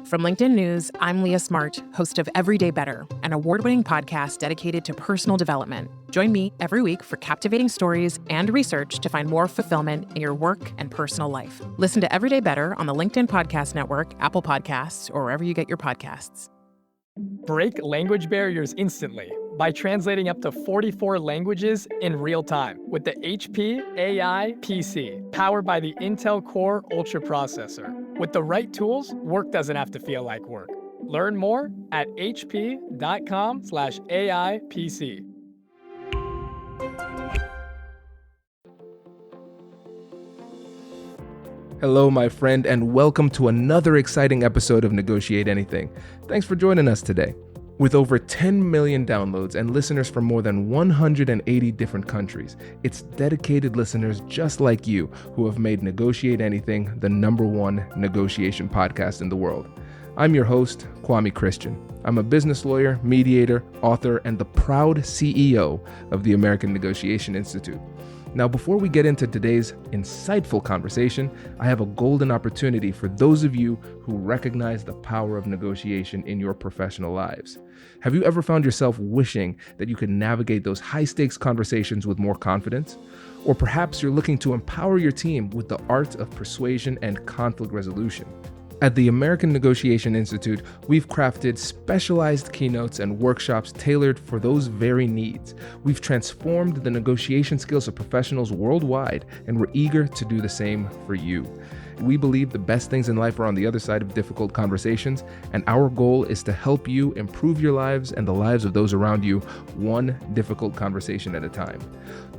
From LinkedIn News, I'm Leah Smart, host of Everyday Better, an award-winning podcast dedicated to personal development. Join me every week for captivating stories and research to find more fulfillment in your work and personal life. Listen to Everyday Better on the LinkedIn Podcast Network, Apple Podcasts, or wherever you get your podcasts. Break language barriers instantly by translating up to 44 languages in real time with the HP AI PC, powered by the Intel Core Ultra processor. With the right tools, work doesn't have to feel like work. Learn more at hp.com/AI PC. Hello, my friend, and welcome to another exciting episode of Negotiate Anything. Thanks for joining us today. With over 10 million downloads and listeners from more than 180 different countries, it's dedicated listeners just like you who have made Negotiate Anything the #1 negotiation podcast in the world. I'm your host, Kwame Christian. I'm a business lawyer, mediator, author, and the proud CEO of the American Negotiation Institute. Now, before we get into today's insightful conversation, I have a golden opportunity for those of you who recognize the power of negotiation in your professional lives. Have you ever found yourself wishing that you could navigate those high-stakes conversations with more confidence? Or perhaps you're looking to empower your team with the art of persuasion and conflict resolution. At the American Negotiation Institute, we've crafted specialized keynotes and workshops tailored for those very needs. We've transformed the negotiation skills of professionals worldwide, and we're eager to do the same for you. We believe the best things in life are on the other side of difficult conversations, and our goal is to help you improve your lives and the lives of those around you, one difficult conversation at a time.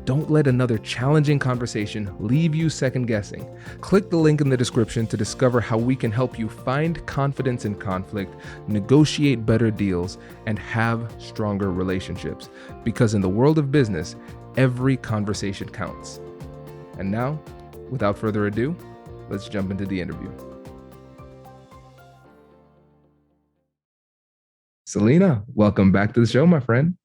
Don't let another challenging conversation leave you second guessing. Click the link in the description to discover how we can help you find confidence in conflict, negotiate better deals, and have stronger relationships. Because in the world of business, every conversation counts. And now, without further ado, let's jump into the interview. Selena, welcome back to the show, my friend.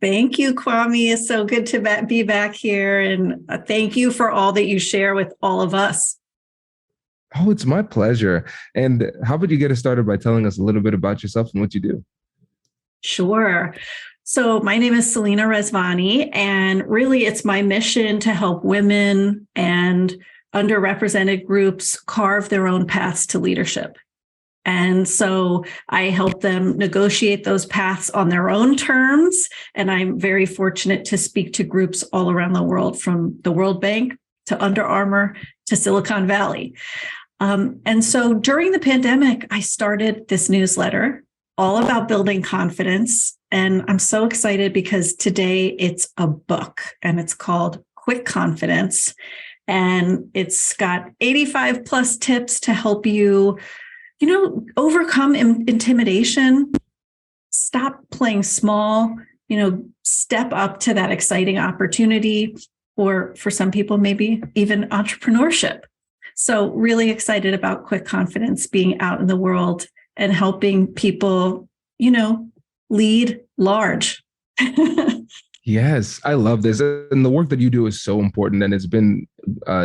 Thank you, Kwame. It's so good to be back here. And thank you for all that you share with all of us. Oh, it's my pleasure. And how about you get us started by telling us a little bit about yourself and what you do? Sure. So my name is Selena Rezvani, and really it's my mission to help women and underrepresented groups carve their own paths to leadership. And so I help them negotiate those paths on their own terms. And I'm very fortunate to speak to groups all around the world, from the World Bank to Under Armour to Silicon Valley. And so during the pandemic, I started this newsletter all about building confidence. And I'm so excited because today it's a book, and it's called Quick Confidence. And it's got 85 plus tips to help you overcome intimidation, stop playing small, step up to that exciting opportunity, or for some people, maybe even entrepreneurship. So really excited about Quick Confidence being out in the world and helping people, lead large. Yes, I love this. And the work that you do is so important. And it's been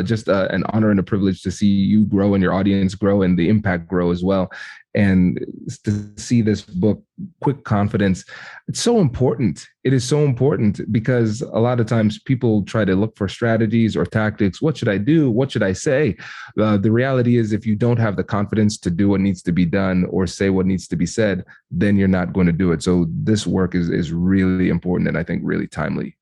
just an honor and a privilege to see you grow and your audience grow and the impact grow as well. And to see this book, Quick Confidence, it's so important. It is so important because a lot of times people try to look for strategies or tactics. What should I do? What should I say? The reality is, if you don't have the confidence to do what needs to be done or say what needs to be said, then you're not going to do it. So this work is really important and I think really timely.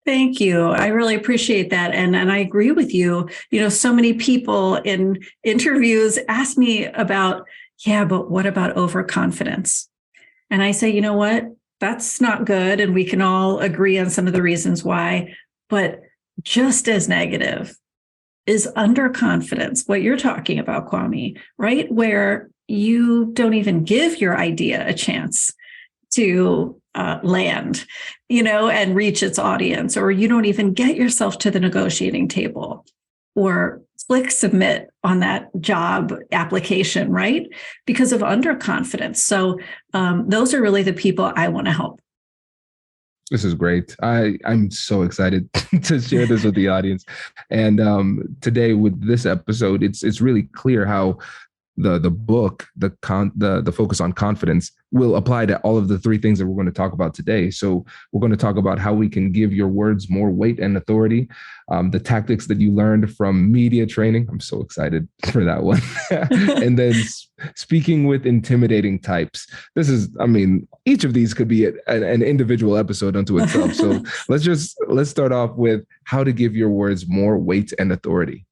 Thank you. I really appreciate that. And I agree with you. So many people in interviews ask me about, but what about overconfidence? And I say, you know what? That's not good. And we can all agree on some of the reasons why. But just as negative is underconfidence, what you're talking about, Kwame, right? Where you don't even give your idea a chance to land, and reach its audience, or you don't even get yourself to the negotiating table or click submit on that job application, right? Because of underconfidence. So those are really the people I want to help. This is great. I'm so excited to share this with the audience. And today with this episode, it's really clear how the book, the focus on confidence will apply to all of the three things that we're going to talk about today. So we're going to talk about how we can give your words more weight and authority, the tactics that you learned from media training. I'm so excited for that one. And then speaking with intimidating types. This is, I mean, each of these could be an individual episode unto itself. So let's start off with how to give your words more weight and authority.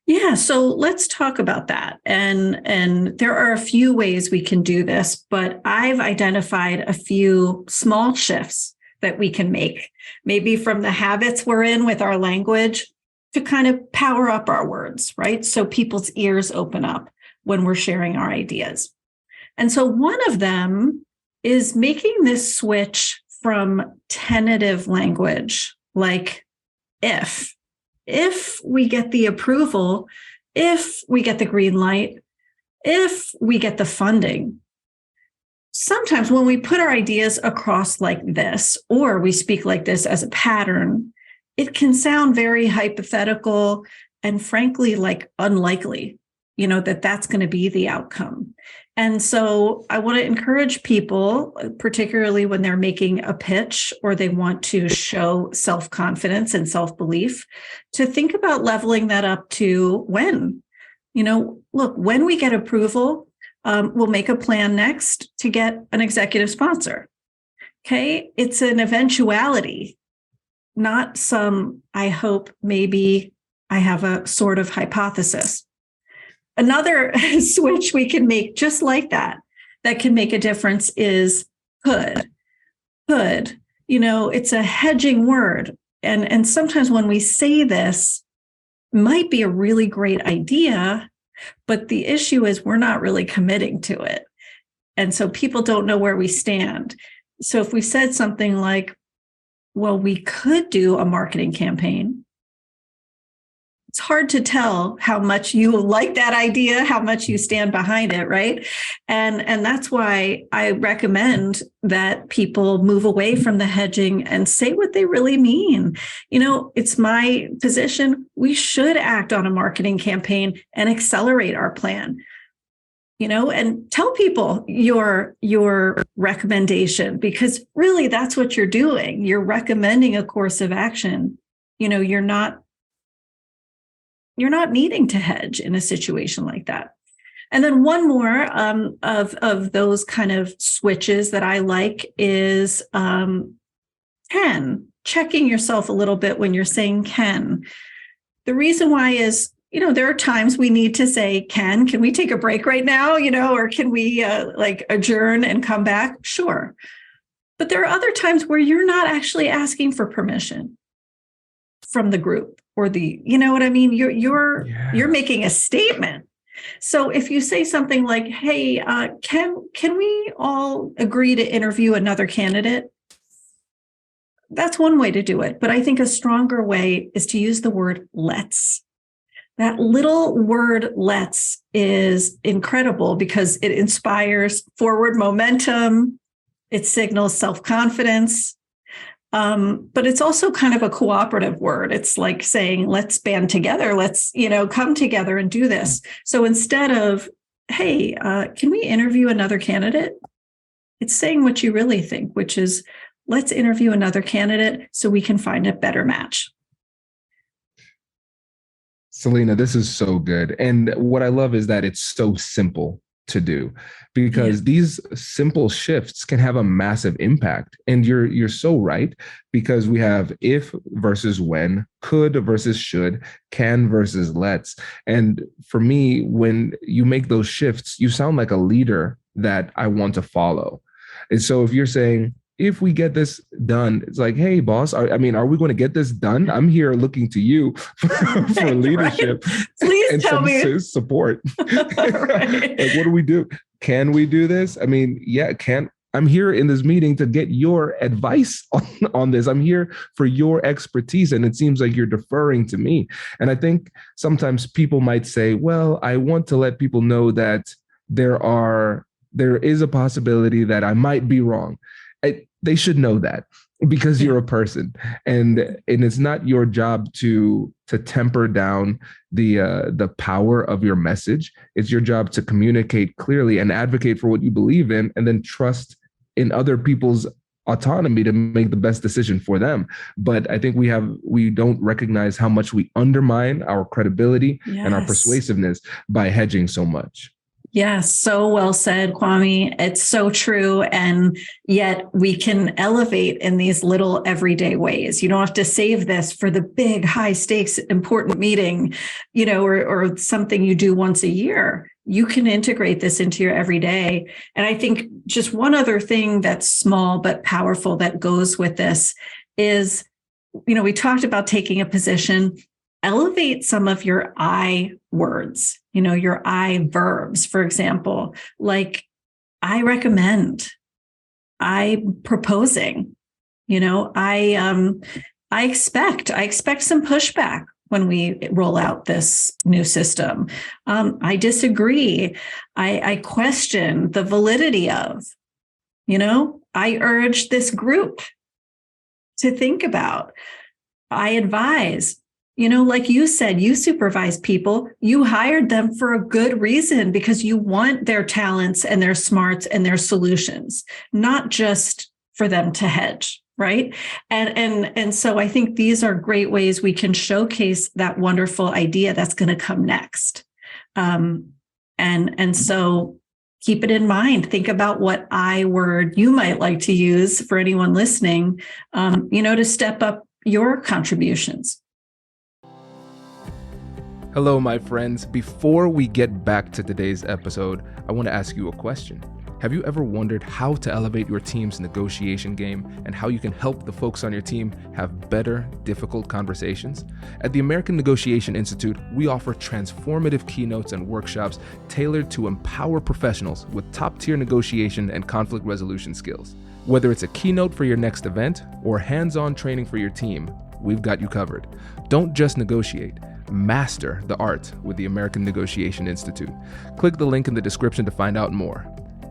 Yeah, so let's talk about that. And there are a few ways we can do this, but I've identified a few small shifts that we can make, maybe from the habits we're in with our language to kind of power up our words, right? So people's ears open up when we're sharing our ideas. And so one of them is making this switch from tentative language, like if we get the approval, if we get the green light, if we get the funding. Sometimes when we put our ideas across like this, or we speak like this as a pattern, it can sound very hypothetical and frankly, like unlikely, that that's going to be the outcome. And so I want to encourage people, particularly when they're making a pitch or they want to show self-confidence and self-belief, to think about leveling that up to when. Look, when we get approval, we'll make a plan next to get an executive sponsor. Okay, it's an eventuality, not some, I hope, maybe I have a sort of hypothesis. Another switch we can make just like that can make a difference is could. It's a hedging word. And sometimes when we say this, might be a really great idea, but the issue is we're not really committing to it. And so people don't know where we stand. So if we said something like, well, we could do a marketing campaign, it's hard to tell how much you like that idea, how much you stand behind it, right? And that's why I recommend that people move away from the hedging and say what they really mean. It's my position. We should act on a marketing campaign and accelerate our plan. And tell people your recommendation, because really that's what you're doing. You're recommending a course of action. You're not needing to hedge in a situation like that. And then one more of those kind of switches that I like is checking yourself a little bit when you're saying can. The reason why is, there are times we need to say, can we take a break right now, or can we adjourn and come back? Sure. But there are other times where you're not actually asking for permission from the group or what I mean? You're making a statement. So if you say something like, hey, can we all agree to interview another candidate? That's one way to do it. But I think a stronger way is to use the word let's. That little word let's is incredible because it inspires forward momentum. It signals self-confidence. But it's also kind of a cooperative word. It's like saying, let's band together. Let's, come together and do this. So instead of, hey, can we interview another candidate? It's saying what you really think, which is, let's interview another candidate so we can find a better match. Selena, this is so good. And what I love is that it's so simple to do, because these simple shifts can have a massive impact. And you're so right, because we have if versus when, could versus should, can versus let's. And for me, when you make those shifts, you sound like a leader that I want to follow. And so if you're saying, if we get this done, it's like, hey, boss, are we going to get this done? I'm here looking to you for leadership. Right. Please and tell me. Support. Right. Like, what do we do? Can we do this? I mean, yeah, I'm here in this meeting to get your advice on this. I'm here for your expertise. And it seems like you're deferring to me. And I think sometimes people might say, well, I want to let people know that there is a possibility that I might be wrong. they should know that because you're a person, and it's not your job to temper down the power of your message. It's your job to communicate clearly and advocate for what you believe in, and then trust in other people's autonomy to make the best decision for them. But I think we don't recognize how much we undermine our credibility and our persuasiveness by hedging so much. Yes, so well said, Kwame. It's so true. And yet we can elevate in these little everyday ways. You don't have to save this for the big, high stakes, important meeting, or something you do once a year. You can integrate this into your everyday. And I think just one other thing that's small but powerful that goes with this is, we talked about taking a position. Elevate some of your I words, your I verbs, for example, like I recommend, I'm proposing, I expect some pushback when we roll out this new system. I disagree. I question the validity of, I urge this group to think about. I advise. Like you said, you supervise people. You hired them for a good reason because you want their talents and their smarts and their solutions, not just for them to hedge, right? And so I think these are great ways we can showcase that wonderful idea that's going to come next. And so keep it in mind. Think about what I word you might like to use for anyone listening, to step up your contributions. Hello, my friends. Before we get back to today's episode, I want to ask you a question. Have you ever wondered how to elevate your team's negotiation game and how you can help the folks on your team have better, difficult conversations? At the American Negotiation Institute, we offer transformative keynotes and workshops tailored to empower professionals with top-tier negotiation and conflict resolution skills. Whether it's a keynote for your next event or hands-on training for your team, we've got you covered. Don't just negotiate. Master the art with the American Negotiation Institute. Click the link in the description to find out more.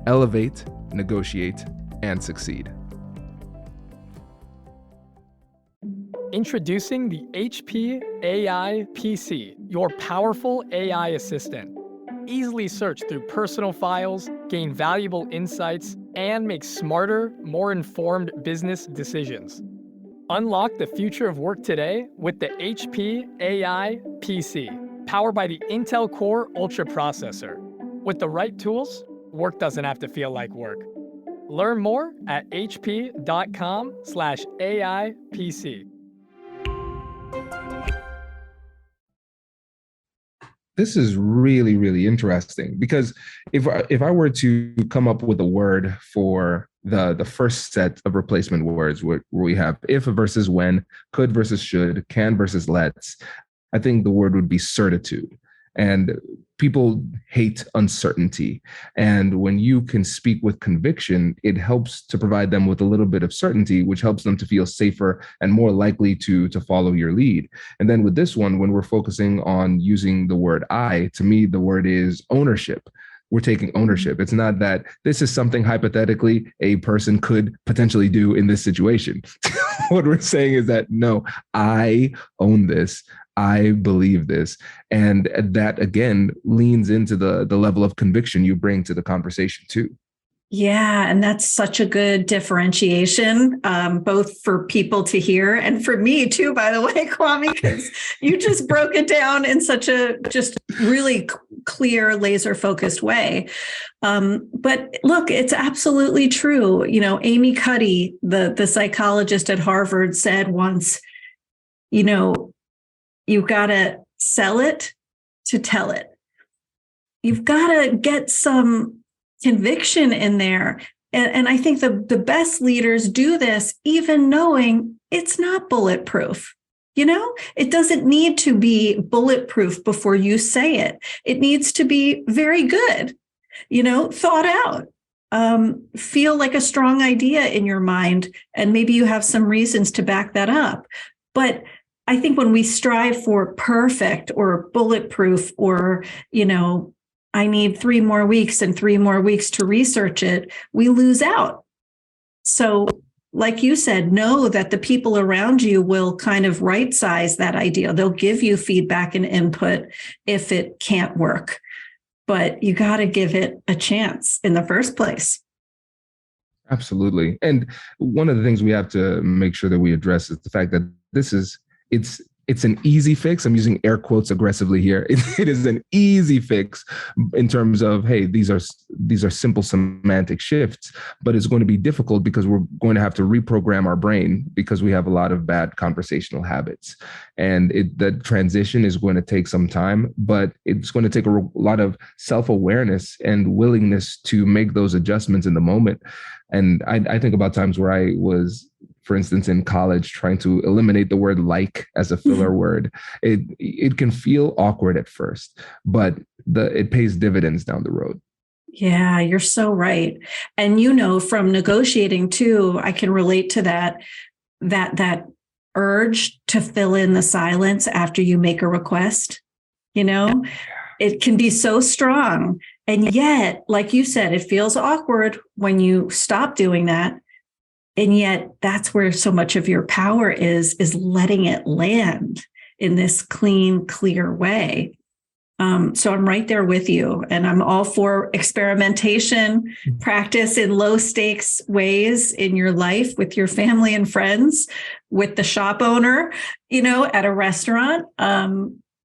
Elevate, negotiate, and succeed. Introducing the HP AI PC, your powerful AI assistant. Easily search through personal files, gain valuable insights, and make smarter, more informed business decisions. Unlock the future of work today with the HP AI PC, powered by the Intel Core Ultra processor. With the right tools, work doesn't have to feel like work. Learn more at hp.com/AI PC. This is really, really interesting because if I were to come up with a word for the first set of replacement words where we have if versus when, could versus should, can versus let's, I think the word would be certitude. And people hate uncertainty. And when you can speak with conviction, it helps to provide them with a little bit of certainty, which helps them to feel safer and more likely to follow your lead. And then with this one, when we're focusing on using the word I, to me, the word is ownership. We're taking ownership. It's not that this is something hypothetically a person could potentially do in this situation. What we're saying is that, no, I own this. I believe this. And that, again, leans into the level of conviction you bring to the conversation, too. Yeah, and that's such a good differentiation, both for people to hear and for me too, by the way, Kwame, because you just broke it down in such a just really clear, laser-focused way. But look, it's absolutely true. Amy Cuddy, the psychologist at Harvard, said once, you've got to sell it to tell it. You've got to get some conviction in there. And I think the best leaders do this, even knowing it's not bulletproof. It doesn't need to be bulletproof before you say it. It needs to be very good, thought out. Feel like a strong idea in your mind. And maybe you have some reasons to back that up. But I think when we strive for perfect or bulletproof or, I need 3 more weeks and 3 more weeks to research it, we lose out. So like you said, know that the people around you will kind of right size that idea. They'll give you feedback and input if it can't work, but you got to give it a chance in the first place. Absolutely. And one of the things we have to make sure that we address is the fact that it's an easy fix. I'm using air quotes aggressively here. It is an easy fix in terms of, hey, these are simple semantic shifts, but it's going to be difficult because we're going to have to reprogram our brain because we have a lot of bad conversational habits. And the transition is going to take some time, but it's going to take a lot of self-awareness and willingness to make those adjustments in the moment. And I think about times where I was, for instance, in college, trying to eliminate the word like as a filler word. It can feel awkward at first, but it pays dividends down the road. Yeah, you're so right. And from negotiating too, I can relate to that urge to fill in the silence after you make a request. It can be so strong. And yet, like you said, it feels awkward when you stop doing that. And yet that's where so much of your power is letting it land in this clean, clear way. So I'm right there with you. And I'm all for experimentation, practice in low stakes ways in your life with your family and friends, with the shop owner, at a restaurant.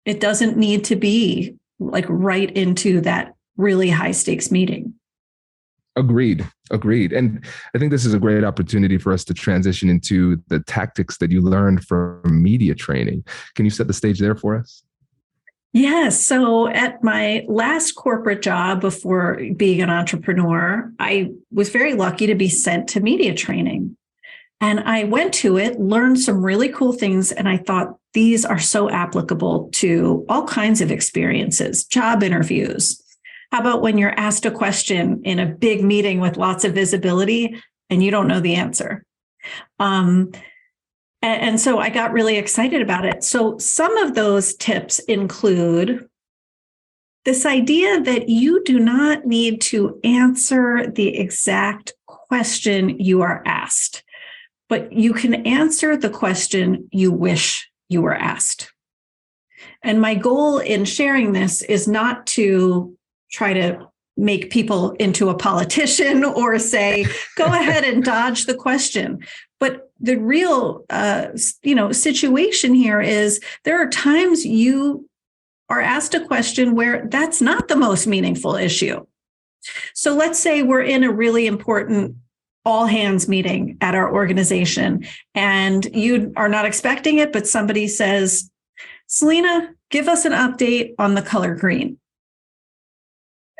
It doesn't need to be like right into that really high stakes meeting. Agreed. And I think this is a great opportunity for us to transition into the tactics that you learned from media training. Can you set the stage there for us? Yes. So at my last corporate job before being an entrepreneur, I was very lucky to be sent to media training. And I went to it, learned some really cool things, and I thought these are so applicable to all kinds of experiences, job interviews. How about when you're asked a question in a big meeting with lots of visibility and you don't know the answer? And so I got really excited about it. So some of those tips include this idea that you do not need to answer the exact question you are asked, but you can answer the question you wish you were asked. And my goal in sharing this is not to try to make people into a politician or say, go ahead and dodge the question. But the real, situation here is there are times you are asked a question where that's not the most meaningful issue. So let's say we're in a really important all hands meeting at our organization and you are not expecting it, but somebody says, Selena, give us an update on the color green.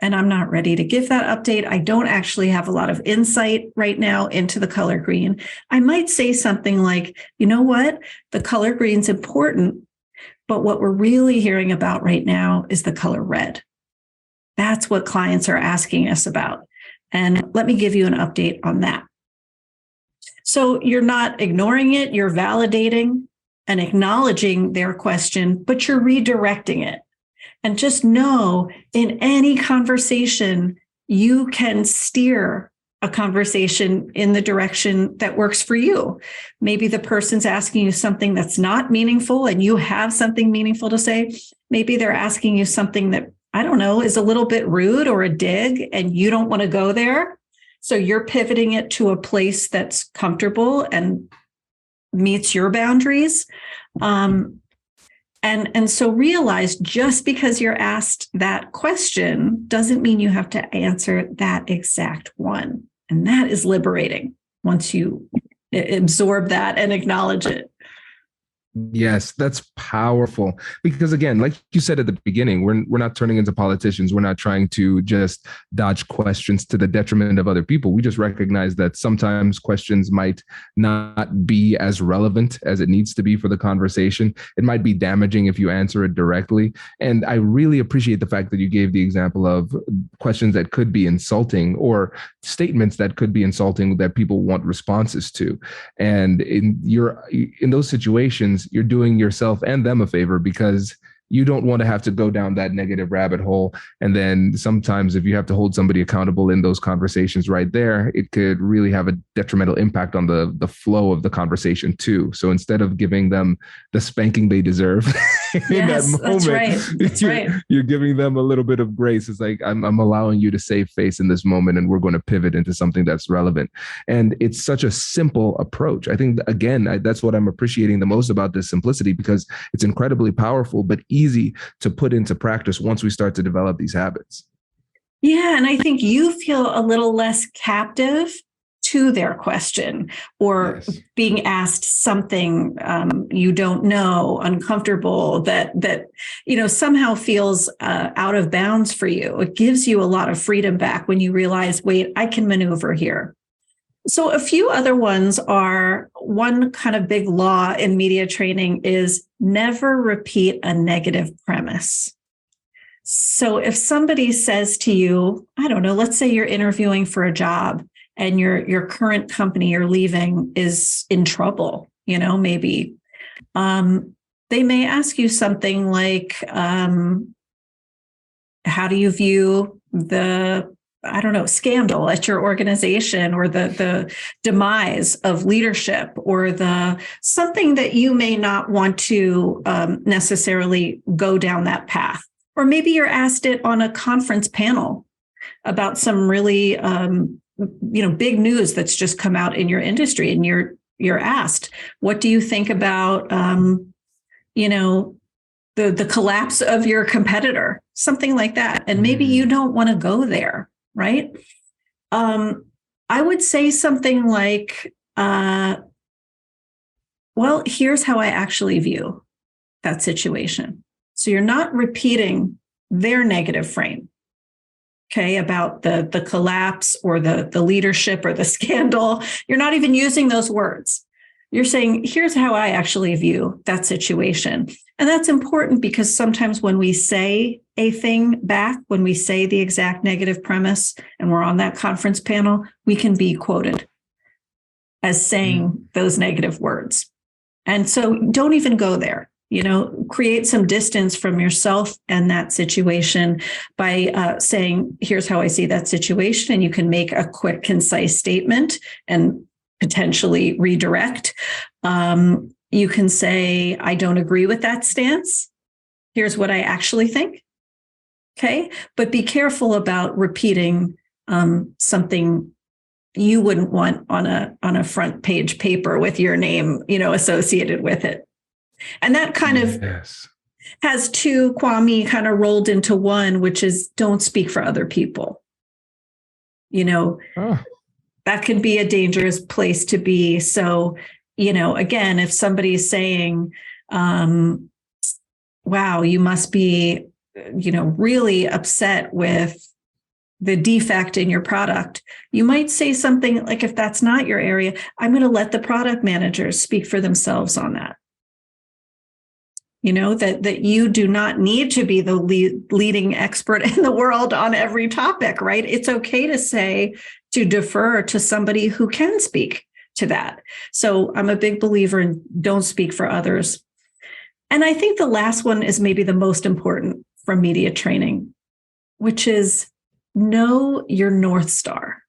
And I'm not ready to give that update. I don't actually have a lot of insight right now into the color green. I might say something like, you know what? The color green's important, but what we're really hearing about right now is the color red. That's what clients are asking us about. And let me give you an update on that. So you're not ignoring it, you're validating and acknowledging their question, but you're redirecting it. And just know in any conversation, you can steer a conversation in the direction that works for you. Maybe the person's asking you something that's not meaningful and you have something meaningful to say. Maybe they're asking you something that, I don't know, is a little bit rude or a dig and you don't want to go there. So you're pivoting it to a place that's comfortable and meets your boundaries. And so realize just because you're asked that question doesn't mean you have to answer that exact one. And that is liberating once you absorb that and acknowledge it. Yes, that's powerful. Because again, like you said at the beginning, we're not turning into politicians. We're not trying to just dodge questions to the detriment of other people. We just recognize that sometimes questions might not be as relevant as it needs to be for the conversation. It might be damaging if you answer it directly. And I really appreciate the fact that you gave the example of questions that could be insulting or statements that could be insulting that people want responses to. And in those situations, you're doing yourself and them a favor because You don't want to have to go down that negative rabbit hole. And then sometimes if you have to hold somebody accountable in those conversations right there, it could really have a detrimental impact on the flow of the conversation too. So instead of giving them the spanking they deserve in that moment, that's right. That's right. You're giving them a little bit of grace. It's like, I'm allowing you to save face in this moment, and we're going to pivot into something that's relevant. And it's such a simple approach. I think, again, that's what I'm appreciating the most about this simplicity, because it's incredibly powerful, but easy to put into practice once we start to develop these habits. Yeah. And I think you feel a little less captive to their question, or being asked something you don't know, uncomfortable, that somehow feels out of bounds for you. It gives you a lot of freedom back when you realize, wait, I can maneuver here. So a few other ones are, one kind of big law in media training is never repeat a negative premise. So if somebody says to you, I don't know, let's say you're interviewing for a job and your current company you're leaving is in trouble, maybe they may ask you something like, how do you view the scandal at your organization, or the demise of leadership, or the something that you may not want to necessarily go down that path. Or maybe you're asked it on a conference panel about some really, big news that's just come out in your industry, and you're asked, what do you think about, the collapse of your competitor, something like that. And maybe you don't want to go there. Right. I would say something like, well, here's how I actually view that situation. So you're not repeating their negative frame, okay, about the collapse or the leadership or the scandal. You're not even using those words. You're saying, here's how I actually view that situation. And that's important, because sometimes when we say a thing back, when we say the exact negative premise and we're on that conference panel, we can be quoted as saying those negative words. And so don't even go there. Create some distance from yourself and that situation by saying, here's how I see that situation. And you can make a quick, concise statement and potentially redirect. You can say, I don't agree with that stance. Here's what I actually think. Okay. But be careful about repeating something you wouldn't want on a front page paper with your name, associated with it. And that kind of has two, Kwame, kind of rolled into one, which is don't speak for other people. That can be a dangerous place to be. So, again, if somebody's saying, wow, you must be, really upset with the defect in your product, you might say something like, if that's not your area, I'm going to let the product managers speak for themselves on that. That you do not need to be the leading expert in the world on every topic, right? It's okay to defer to somebody who can speak to that. So I'm a big believer in don't speak for others. And I think the last one is maybe the most important from media training, which is know your North Star.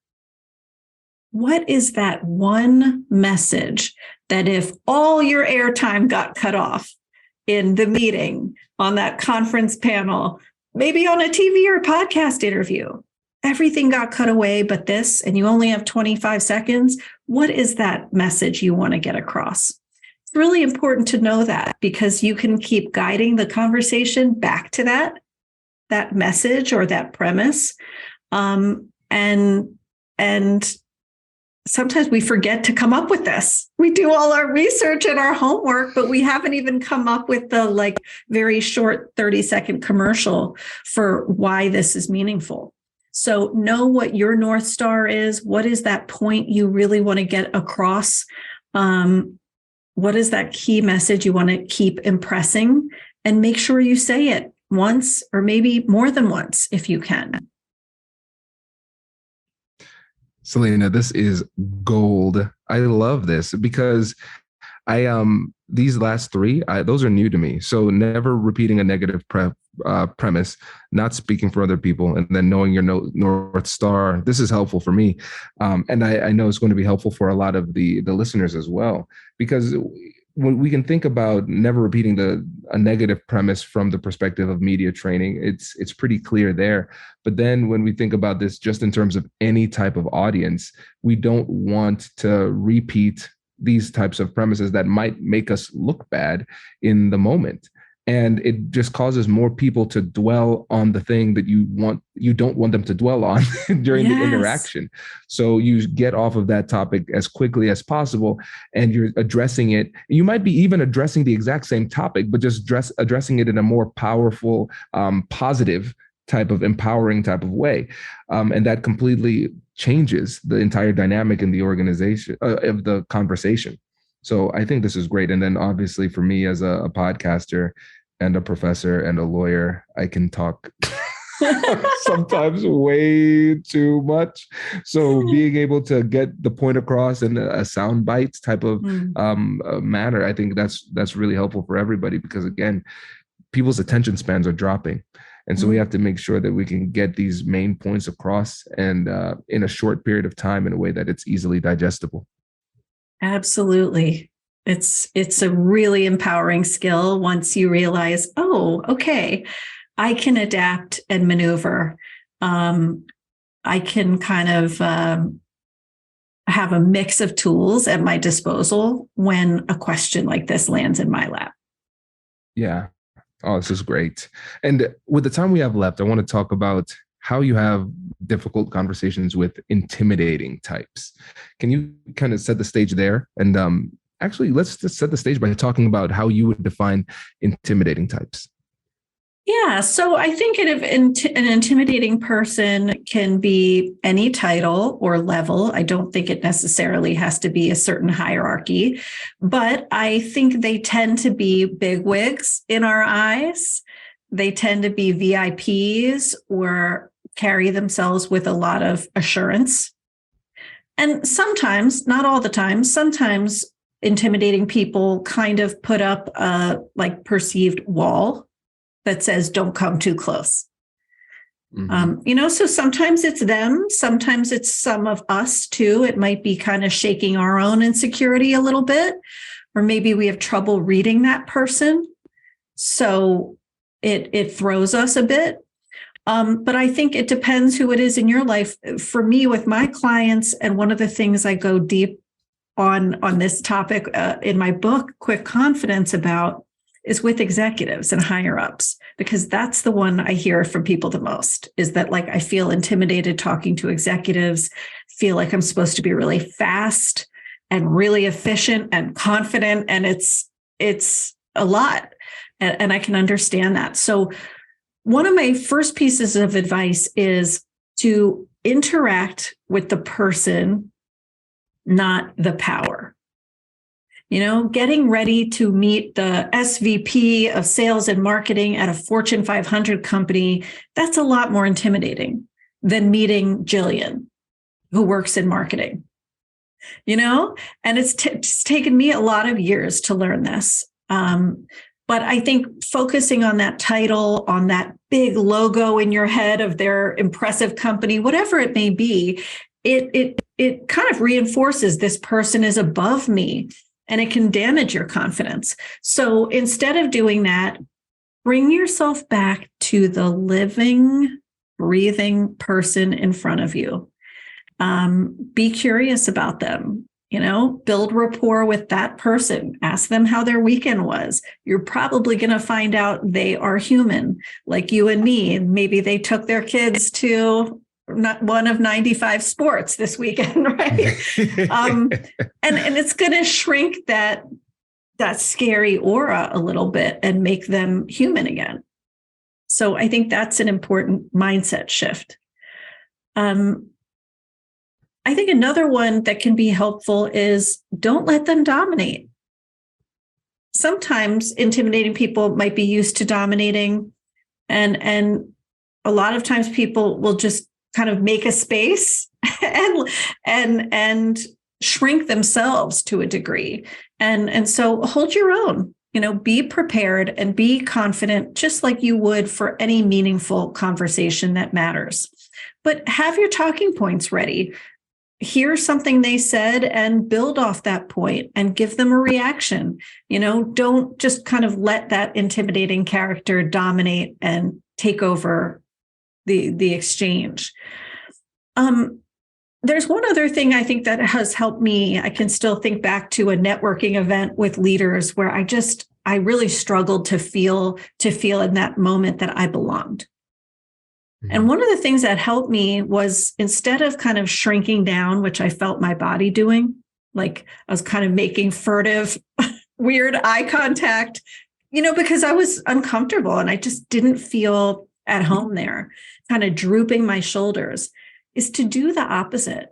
What is that one message that if all your airtime got cut off in the meeting, on that conference panel, maybe on a TV or podcast interview, everything got cut away but this, and you only have 25 seconds, what is that message you want to get across? It's really important to know that, because you can keep guiding the conversation back to that message or that premise. And sometimes we forget to come up with this. We do all our research and our homework, but we haven't even come up with the very short 30-second commercial for why this is meaningful. So know what your North Star is. What is that point you really want to get across? What is that key message you want to keep impressing? And make sure you say it once, or maybe more than once if you can. Selena, this is gold. I love this because These last three, those are new to me. So never repeating a negative premise, not speaking for other people, and then knowing your North Star. This is helpful for me. And I know it's going to be helpful for a lot of the listeners as well, because when we can think about never repeating a negative premise from the perspective of media training, it's pretty clear there. But then when we think about this just in terms of any type of audience, we don't want to repeat these types of premises that might make us look bad in the moment. And it just causes more people to dwell on the thing that you don't want them to dwell on during the interaction. So you get off of that topic as quickly as possible, and you're addressing it. You might be even addressing the exact same topic, but just addressing it in a more powerful, positive type of empowering type of way. And that completely changes the entire dynamic in the organization of the conversation. So I think this is great. And then obviously for me as a podcaster and a professor and a lawyer, I can talk sometimes way too much. So being able to get the point across in a sound bites type of manner, I think that's really helpful for everybody, because again, people's attention spans are dropping. And so we have to make sure that we can get these main points across and in a short period of time in a way that it's easily digestible. Absolutely. It's a really empowering skill once you realize, oh, okay, I can adapt and maneuver. I can kind of have a mix of tools at my disposal when a question like this lands in my lap. Yeah. Oh, this is great. And with the time we have left, I want to talk about how you have difficult conversations with intimidating types. Can you kind of set the stage there? And actually, let's just set the stage by talking about how you would define intimidating types. Yeah, so I think an intimidating person can be any title or level. I don't think it necessarily has to be a certain hierarchy, but I think they tend to be bigwigs in our eyes. They tend to be VIPs or carry themselves with a lot of assurance. And sometimes, not all the time, sometimes intimidating people kind of put up a perceived wall that says, don't come too close. So sometimes it's them, sometimes it's some of us too. It might be kind of shaking our own insecurity a little bit, or maybe we have trouble reading that person. So it throws us a bit. But I think it depends who it is in your life. For me, with my clients, and one of the things I go deep on this topic in my book, Quick Confidence, about is with executives and higher ups, because that's the one I hear from people the most, is that I feel intimidated talking to executives, feel like I'm supposed to be really fast and really efficient and confident. And it's a lot. And I can understand that. So one of my first pieces of advice is to interact with the person, not the power. Getting ready to meet the SVP of sales and marketing at a Fortune 500 company, that's a lot more intimidating than meeting Jillian, who works in marketing. And it's taken me a lot of years to learn this. But I think focusing on that title, on that big logo in your head of their impressive company, whatever it may be, it kind of reinforces this person is above me. And it can damage your confidence. So instead of doing that, bring yourself back to the living, breathing person in front of you. Be curious about them, build rapport with that person. Ask them how their weekend was. You're probably going to find out they are human, like you and me. Maybe they took their kids to not one of 95 sports this weekend, right? And it's going to shrink that scary aura a little bit and make them human again. So I think that's an important mindset shift. I think another one that can be helpful is don't let them dominate. Sometimes intimidating people might be used to dominating, and a lot of times people will just kind of make a space and shrink themselves to a degree. And so hold your own, be prepared and be confident, just like you would for any meaningful conversation that matters. But have your talking points ready. Hear something they said and build off that point and give them a reaction. Don't just kind of let that intimidating character dominate and take over the exchange. There's one other thing I think that has helped me. I can still think back to a networking event with leaders where I really struggled to feel in that moment that I belonged. And one of the things that helped me was, instead of kind of shrinking down, which I felt my body doing, like I was kind of making furtive, weird eye contact, because I was uncomfortable and I just didn't feel at home there, kind of drooping my shoulders, is to do the opposite,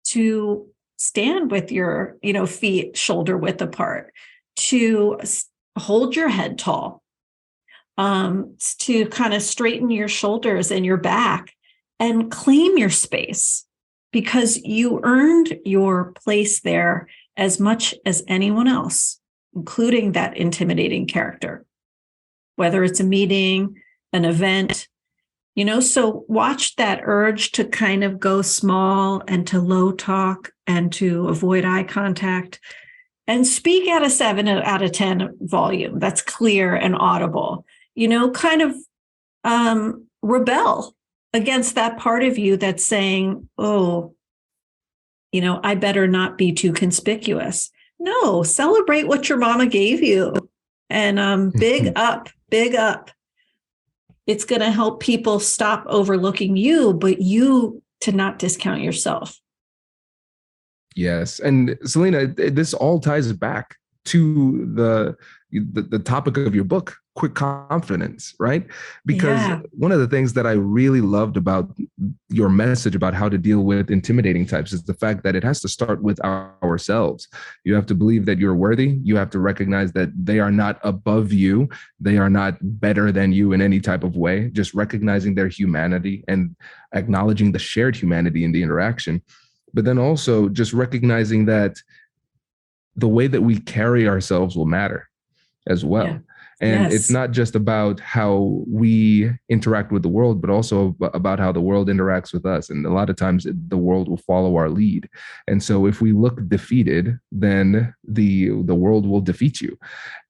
to stand with your, feet shoulder width apart, to hold your head tall, to kind of straighten your shoulders and your back and claim your space, because you earned your place there as much as anyone else, including that intimidating character, whether it's a meeting, an event, so watch that urge to kind of go small and to low talk and to avoid eye contact and speak at a 7 out of 10 volume that's clear and audible. Kind of rebel against that part of you that's saying, oh, I better not be too conspicuous. No, celebrate what your mama gave you and big up. It's going to help people stop overlooking you, but you to not discount yourself. Yes. And Selena, this all ties back to the topic of your book, quick confidence, right? Because one of the things that I really loved about your message about how to deal with intimidating types is the fact that it has to start with ourselves. You have to believe that you're worthy. You have to recognize that they are not above you. They are not better than you in any type of way. Just recognizing their humanity and acknowledging the shared humanity in the interaction. But then also just recognizing that the way that we carry ourselves will matter as well. Yeah. And it's not just about how we interact with the world, but also about how the world interacts with us. And a lot of times the world will follow our lead. And so if we look defeated, then the world will defeat you.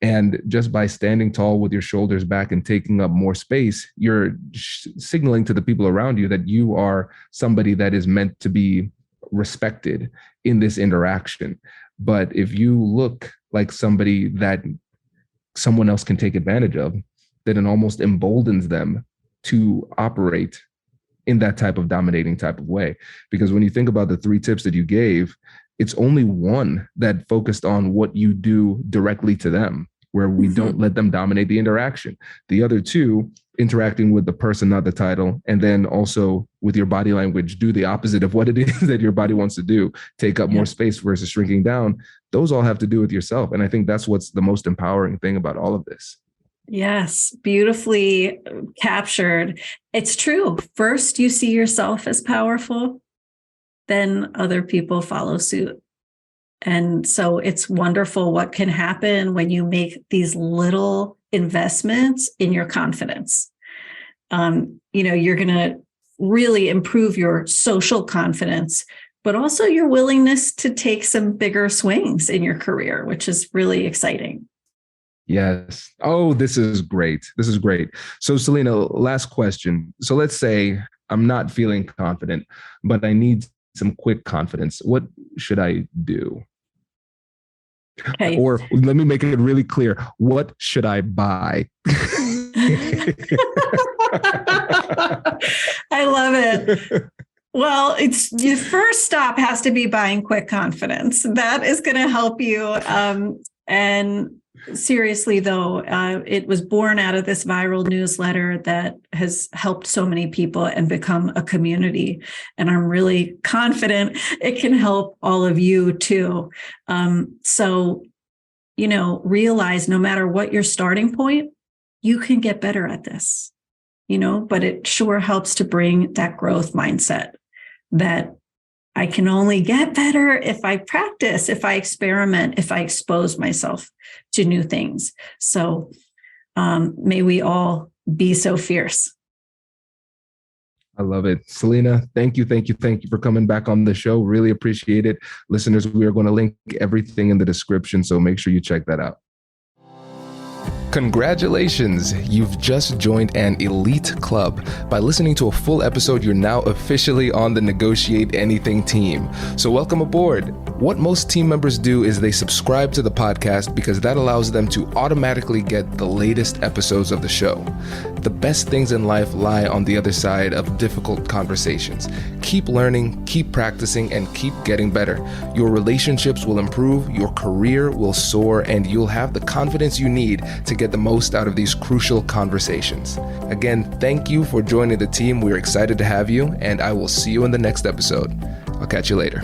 And just by standing tall with your shoulders back and taking up more space, you're signaling to the people around you that you are somebody that is meant to be respected in this interaction. But if you look like somebody that someone else can take advantage of, then it almost emboldens them to operate in that type of dominating type of way. Because when you think about the 3 tips that you gave, it's only one that focused on what you do directly to them, where we don't let them dominate the interaction. The other 2, interacting with the person, not the title, and then also with your body language, do the opposite of what it is that your body wants to do, take up more space versus shrinking down. Those all have to do with yourself. And I think that's what's the most empowering thing about all of this. Yes, beautifully captured. It's true. First, you see yourself as powerful, then other people follow suit. And so it's wonderful what can happen when you make these little investments in your confidence. You're going to really improve your social confidence, but also your willingness to take some bigger swings in your career, which is really exciting. Yes. Oh, this is great. This is great. So Selena, last question. So let's say I'm not feeling confident, but I need some quick confidence. What should I do? Okay. Or let me make it really clear. What should I buy? I love it. Well, it's your first stop has to be buying quick confidence. That is going to help you. And seriously, though, it was born out of this viral newsletter that has helped so many people and become a community. And I'm really confident it can help all of you too. So, realize no matter what your starting point, you can get better at this, but it sure helps to bring that growth mindset that I can only get better if I practice, if I experiment, if I expose myself to new things. So may we all be so fierce. I love it. Selena, thank you for coming back on the show. Really appreciate it. Listeners, we are going to link everything in the description, so make sure you check that out. Congratulations! You've just joined an elite club. By listening to a full episode, you're now officially on the Negotiate Anything team. So welcome aboard. What most team members do is they subscribe to the podcast because that allows them to automatically get the latest episodes of the show. The best things in life lie on the other side of difficult conversations. Keep learning, keep practicing, and keep getting better. Your relationships will improve, your career will soar, and you'll have the confidence you need to get the most out of these crucial conversations. Again, thank you for joining the team. We're excited to have you, and I will see you in the next episode. I'll catch you later.